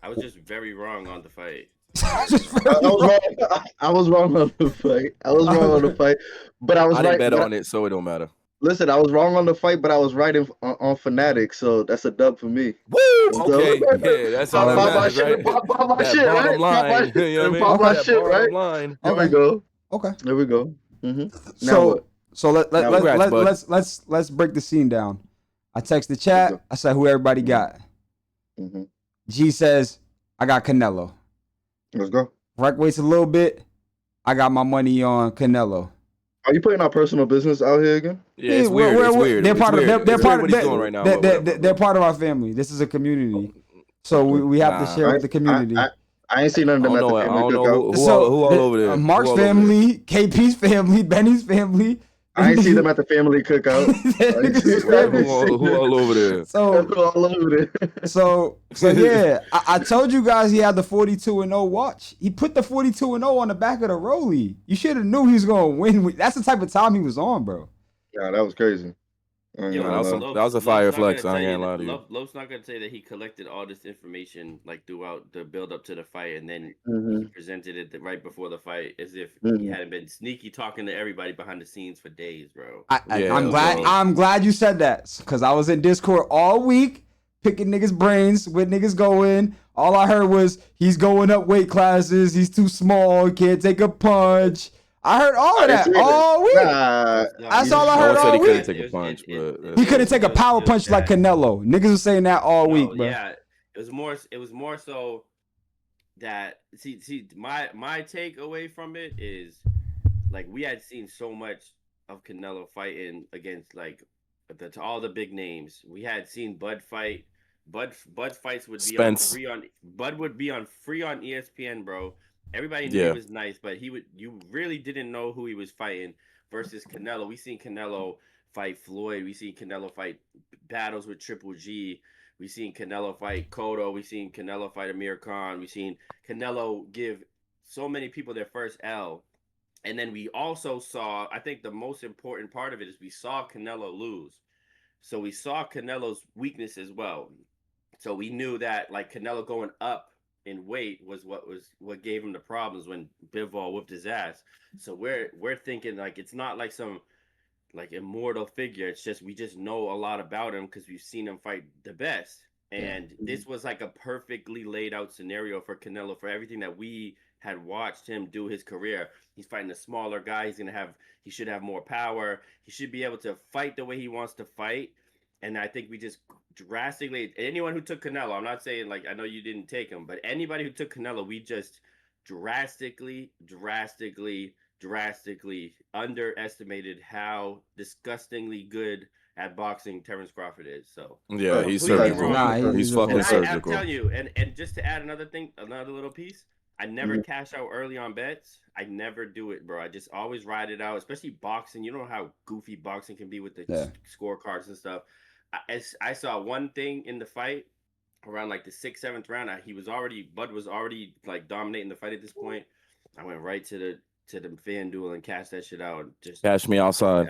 I was just very wrong on the fight. Just I very was wrong. wrong. I was wrong on the fight. I was wrong on the fight, but I was I didn't right. bet But on it, so it don't matter. listen, I was wrong on the fight, but I was right on Fanatics, so that's a dub for me. Woo! So Okay, yeah, that's all pop, that Okay. pop my matters, shit, right? pop my That shit, bottom right? Pop my line, you know what I shit, mean? pop my Okay. That shit, right? bottom line. There we Okay. go. Okay. There we go. Hmm. Now what? So Now what? Congrats, bud. let's break the scene down. I text the Let's go. chat. I said who everybody Hmm. got. Hmm. G says I got Canelo. Let's go. Rec waits a little bit. I got my money on Canelo. Are you putting our personal business out here again? Yeah, it's weird. It's weird. They're It's part of weird. they're It's weird part of what he's doing right now, but whatever, they're bro. part of our family. This is a community, so Okay. we have to Nah, share I with the I community. I, I ain't seen none of I them don't at the know. I family don't know cookout. who all over there. Who Mark's all over there? family, KP's family, Benny's family. I ain't see them at the family cookout. I ain't see, Niggas I Who ain't family. seen who them. all over there? So All over so yeah, I told you guys he had the 42-0 watch. He put the 42-0 on the back of the rollie. You should have knew he was gonna win. That's the type of time he was on, bro. Yeah, that was crazy. I ain't Yo, Nah, gonna lie. that was a Love's fire not gonna flex. I tell ain't you gonna lie that to you. Love's not gonna say that he collected all this information like throughout the build up to the fight, and then he Hmm. presented it right before the fight as if he Hmm. hadn't been sneaky talking to everybody behind the scenes for days, bro. Yeah, Nobody. bro. I'm glad you said that because I was in Discord all week picking niggas' brains with niggas going. All I heard was he's going up weight classes. He's too small. He can't take a punch. I heard all I of didn't that say that. all week. Nah, That's all I No heard one said all he couldn't week. take a punch, but He that's couldn't take a power It was punch like that. Canelo. Niggas was saying that all week, No, bro. yeah, it was more so that my takeaway from it is like we had seen so much of Canelo fighting against like all the big names. We had seen Bud fight. Bud fights would be on Spence. free on Bud would be on free on ESPN, bro. Everybody knew he Yeah. was nice, but you really didn't know who he was fighting versus Canelo. We seen Canelo fight Floyd. We seen Canelo fight battles with Triple G. We seen Canelo fight Cotto. We seen Canelo fight Amir Khan. We seen Canelo give so many people their first L. And then we also saw, I think the most important part of it is we saw Canelo lose. So we saw Canelo's weakness as well. So we knew that like Canelo going up in weight was what gave him the problems when Bivol whooped his ass. So we're thinking like it's not like some like immortal figure. It's just we just know a lot about him because we've seen him fight the best. And this was like a perfectly laid out scenario for Canelo for everything that we had watched him do his career. He's fighting a smaller guy. He should have more power. He should be able to fight the way he wants to fight. And I think we just drastically anyone who took Canelo, I'm not saying like I know you didn't take him, but anybody who took Canelo, we just drastically underestimated how disgustingly good at boxing Terence Crawford is. So Yeah, he's completely surgical. wrong. He's He's a fucking And bullshit. I'm surgical. telling you, and just to add another thing, another little piece, I never cash out early on bets. I never do it, bro. I just always ride it out, especially boxing. You know how goofy boxing can be with the Yeah. scorecards and stuff. I saw one thing in the fight around like the sixth, seventh round. Bud was already like dominating the fight at this point. I went right to the FanDuel and cashed that shit out. Just Cash me outside.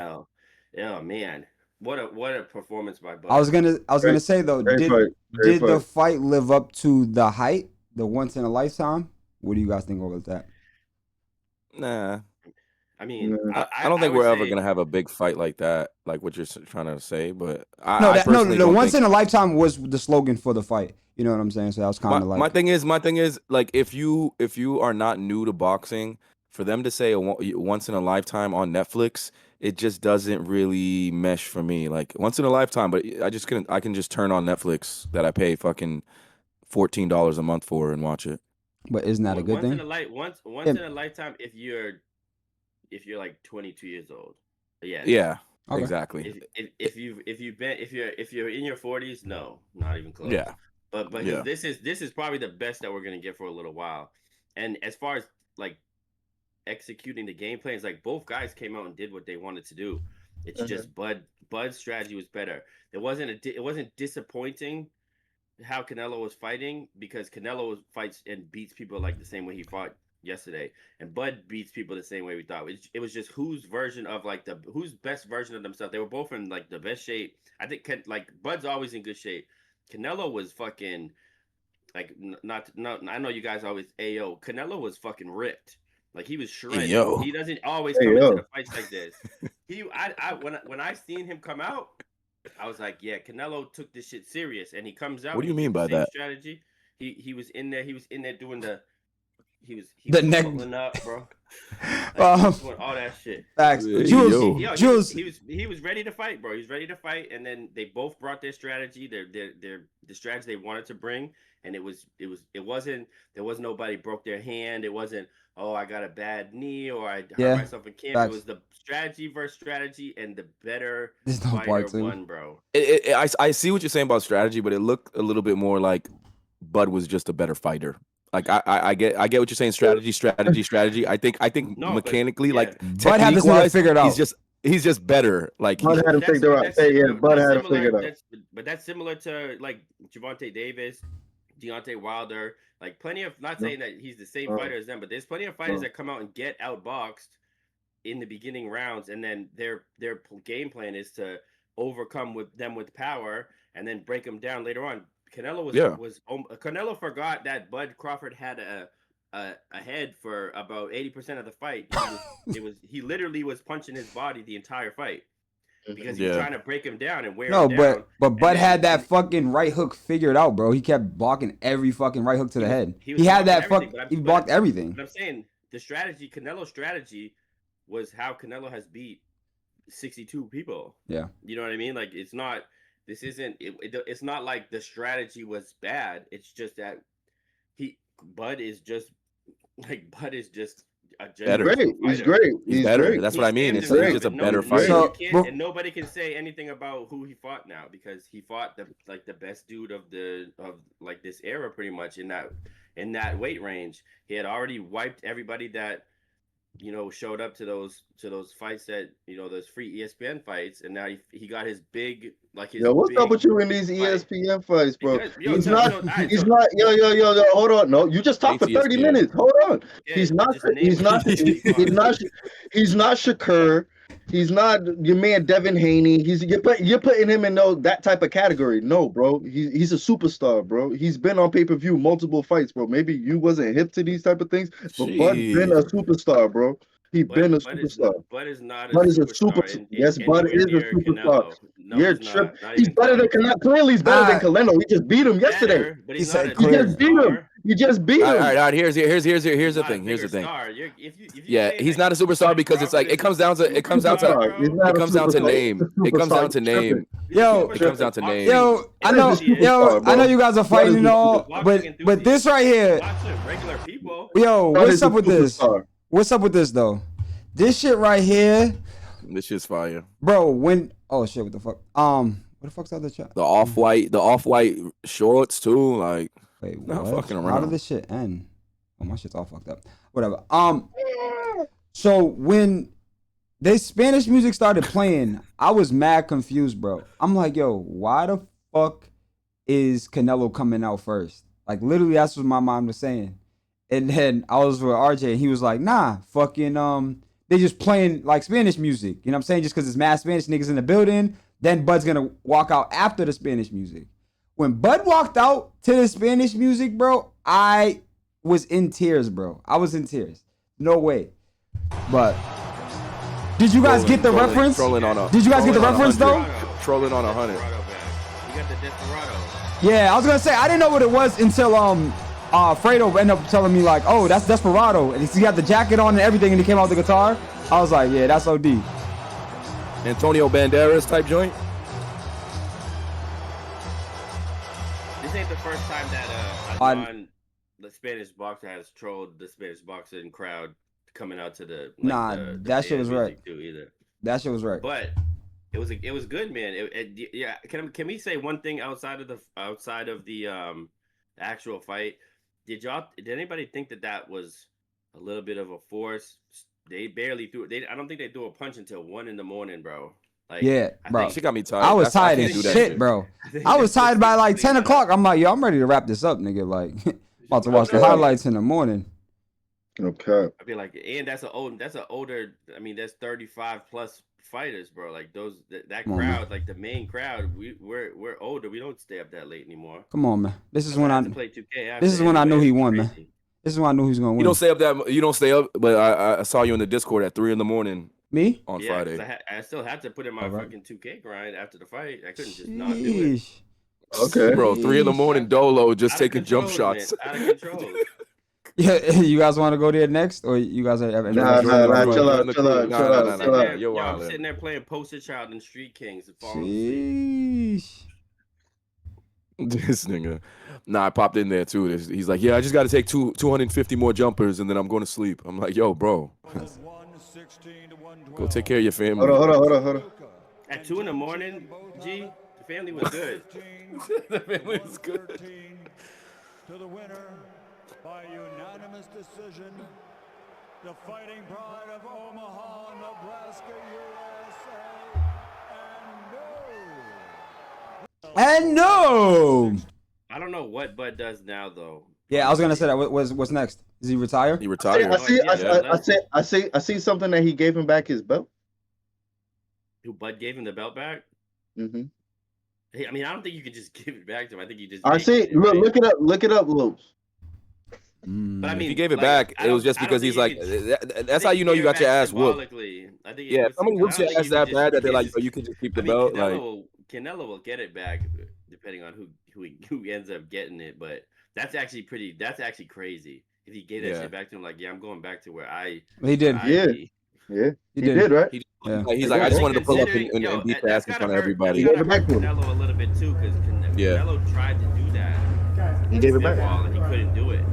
yeah, man. What a performance by I Bud. was gonna great, say though, great fight, great did the fight. fight live up to the hype, the once in a lifetime? What do you guys think about that? Nah. I mean, Nah. I don't I think would we're ever say gonna have a big fight like that, like what you're trying to say. But No, I that no, personally the don't once think. in a lifetime was the slogan for the fight. You know what I'm saying? So that was kind of My like, thing is like if you are not new to boxing, for them to say once in a lifetime on Netflix, it just doesn't really mesh for me. Like once in a lifetime, but I can just turn on Netflix that I pay fucking $14 a month for and watch it. but isn't that a good thing? once Yeah. in a lifetime if you're like 22 years old. Yes. Yeah, Okay. exactly. If you're in your 40s, no, not even close. Yeah, But because yeah. this is probably the best that we're gonna get for a little while. And as far as like executing the game plans, like both guys came out and did what they wanted to do. It's just Bud's strategy was better. It wasn't disappointing how Canelo was fighting because Canelo fights and beats people like the same way he fought yesterday, and Bud beats people the same way we thought. It was just whose version of like whose best version of themselves. They were both in like the best shape. I think like Bud's always in good shape. Canelo was fucking like not I know you guys always Ayo. Canelo was fucking ripped. Like he was shredded. Yo. He doesn't always Hey, come into yo. the fights like this. When I seen him come out, I was like, yeah, Canelo took this shit serious, and he comes out. What do you he mean did the by same that? strategy. He was in there. He was in there doing the. He was The neck- pulling up, bro. Like, he was doing all that shit. Facts. Hey, Jules, yo. Jules, He was ready to fight, bro. He was ready to fight, and then they both brought their strategy, the strategy they wanted to bring, and it wasn't there was nobody broke their hand. It wasn't, oh, I got a bad knee or I hurt Yeah, myself in camp. facts. It was the strategy versus strategy, and the better There's no fighter part two. won, bro. I see what you're saying about strategy, but it looked a little bit more like Bud was just a better fighter. Like I get what you're saying. Strategy. I think No, but mechanically, yeah. like Bud had this nigga technique-wise, figured out. he's just better. Like Bud had him figured out. Hey, yeah, Bud had him figured out. That's similar to like Gervonta Davis, Deontay Wilder. Like plenty of, not saying that he's the same fighter as them, but there's plenty of fighters that come out and get outboxed in the beginning rounds, and then their game plan is to overcome them with power and then break them down later on. Canelo Canelo forgot that Bud Crawford had a head for about 80% of the fight. He literally was punching his body the entire fight because he was trying to break him down and wear him down. No, but Bud had that fucking right hook figured out, bro. He kept blocking every fucking right hook to the head. He had that he blocked everything. But I'm saying Canelo's strategy was how Canelo has beat 62 people. Yeah. You know what I mean? Like it's not like the strategy was bad. It's just that Bud is just a better. He's great. He's better. Great. That's what I mean. He's just a better fighter. fighter. And nobody can say anything about who he fought now because he fought the best dude of this era pretty much in that weight range. He had already wiped everybody that showed up to those fights that those free ESPN fights, and now he got his big what's up with you in these ESPN fights, bro? He's not. Yo. Hold on. No, you just talked for 30 minutes. Hold on. Yeah, he's not Shakur. He's not your man Devin Haney. You're putting him in that type of category. No, bro. He's a superstar, bro. He's been on pay-per-view multiple fights, bro. Maybe you wasn't hip to these type of things, but Bud's been a superstar, bro. Been a superstar. Bud is not. Bud is a superstar. Yes, Bud is a superstar. No, You're tripping. He's better than Canelo. Clearly, he's better than Canelo. We just beat him yesterday. But He said You just beat him. You just beat him. All right. Here's the thing. Here's the thing. Yeah, he's not a superstar because it's like it comes down to name. It comes down to name. Yo, It comes down to name. Yo, I know you guys are fighting and all, but this right here, regular people. yo, what's up with this? What's up with this though? This shit right here, This shit's fire. bro. Oh shit, what the fuck? What the fuck's the other chat? The off white shorts too. Like Wait, not what? fucking How around. did this shit end? Oh, my shit's all fucked up. Whatever. So when this Spanish music started playing, I was mad confused, bro. I'm like, yo, why the fuck is Canelo coming out first? Like literally, that's what my mom was saying. And then I was with RJ, and he was like, nah, fucking they just playing like Spanish music. You know what I'm saying? Just because it's mad Spanish niggas in the building, then Bud's gonna walk out after the Spanish music. When Bud walked out to the Spanish music, bro, I was in tears, bro. I was in tears. No way. But did you guys get the reference? Did you guys get the reference though? Trolling on 100. You got the Desperado. Yeah, I was gonna say I didn't know what it was until Fredo ended up telling me like, oh, that's Desperado, and he got the jacket on and everything, and he came out with the guitar. I was like, yeah, that's OD. Antonio Banderas type joint. This ain't the first time that the Spanish boxer has trolled the Spanish boxing crowd coming out to the that shit was right. Too, either. That shit was right. But it was good, man. Yeah. Can we say one thing outside of the actual fight? Did anybody think that was a little bit of a force? They barely threw it. I don't think they threw a punch until 1 a.m, bro. Like, yeah, bro. She got me tired. I was tired as shit, bro. I was tired by like 10 o'clock. I'm like, yo, I'm ready to wrap this up, nigga. Like, about to watch the highlights in the morning. Okay. I feel like, and that's an older. I mean, that's 35 plus fighters, bro. Like that Come on, man. crowd, like the main crowd. We're older. We don't stay up that late anymore. Come on, man. This is I when have I. to play 2K after This is when I knew anyway. he It's won, man. crazy. This is when I knew he was gonna You win. don't stay up that. You don't stay up, but I saw you in the Discord at 3 a.m. Me? on Yeah, Friday. because I still had to put in my Alright. fucking 2K grind after the fight. I couldn't just not do it. Sheesh. Okay. Bro, 3 a.m. Dolo just Out of taking jump control, shots. man. Out of control. Yeah, you guys want to go there next, or you guys are? Nah, chill out. Nah, you're I'm wildin'. sitting there playing Poster Child and Street Kings and falling asleep. Sheesh. This nigga. Nah, I popped in there too. He's like, yeah, I just got to take 250 more jumpers and then I'm going to sleep. I'm like, yo, bro, go take care of your family. Hold on. At 2 a.m, G, the family was good. The family was good. To the winner by unanimous decision, the Fighting Pride of Omaha, Nebraska, USA, And no. I don't know what Bud does now though. Yeah, I was gonna say that. What's next? Is he retire? He retired. I see something that he gave him back his belt. Who Bud gave him the belt back? Mm-hmm. Hey, I mean, I don't think you could just give it back to him. I think you just. I see. Look it up, Lopes. Mm. But I If mean, he gave it like, back, I it was don't- just I don't because think he's like, that's how you know you got your ass whooped. I think Yeah, if someone whoops your ass that bad that they're like, oh, you can just keep the belt. Like, Canelo will get it back depending on who ends up getting it. But that's actually crazy. If he gave that shit back to him, like, yeah, I'm going back to where He did. Yeah, he did, right? he's like, I just wanted to pull up and beat the ass in front of everybody. He gave it back to him. Canelo a little bit too, because Canelo tried to do that. He gave it back. And he couldn't do it.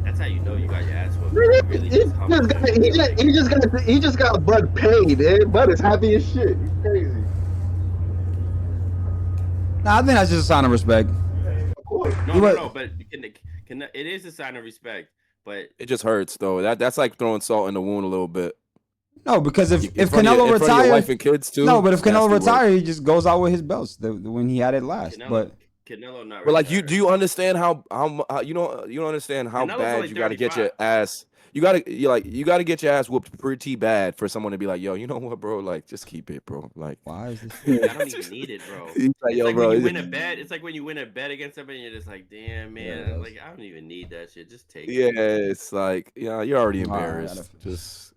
That's how you know you got your ass whooped. He just got Bud paid, man. Bud is happy as shit. He's crazy. Nah, I think that's just a sign of respect. Of course. No, but it is a sign of respect. But it just hurts though. That's like throwing salt in the wound a little bit. No, because if In front of Canelo your retires, wife and kids too. no, but if it's nasty Canelo work. retires, he just goes out with his belts when he had it last. Canelo not. But like, retired. do you understand how you don't understand how Canelo's bad only you got to get your 35. ass. You got to get your ass whooped pretty bad for someone to be like, yo, you know what, bro? Like, just keep it, bro. Like, why is this? I don't even need it, bro. He's like, It's yo, like bro. when you win a bet. It's like when you win a bet against somebody, and you're just like, damn, man. Yeah, like, I don't even need that shit. Just take it. Yeah, it's like, yeah, you're already All right, embarrassed. Just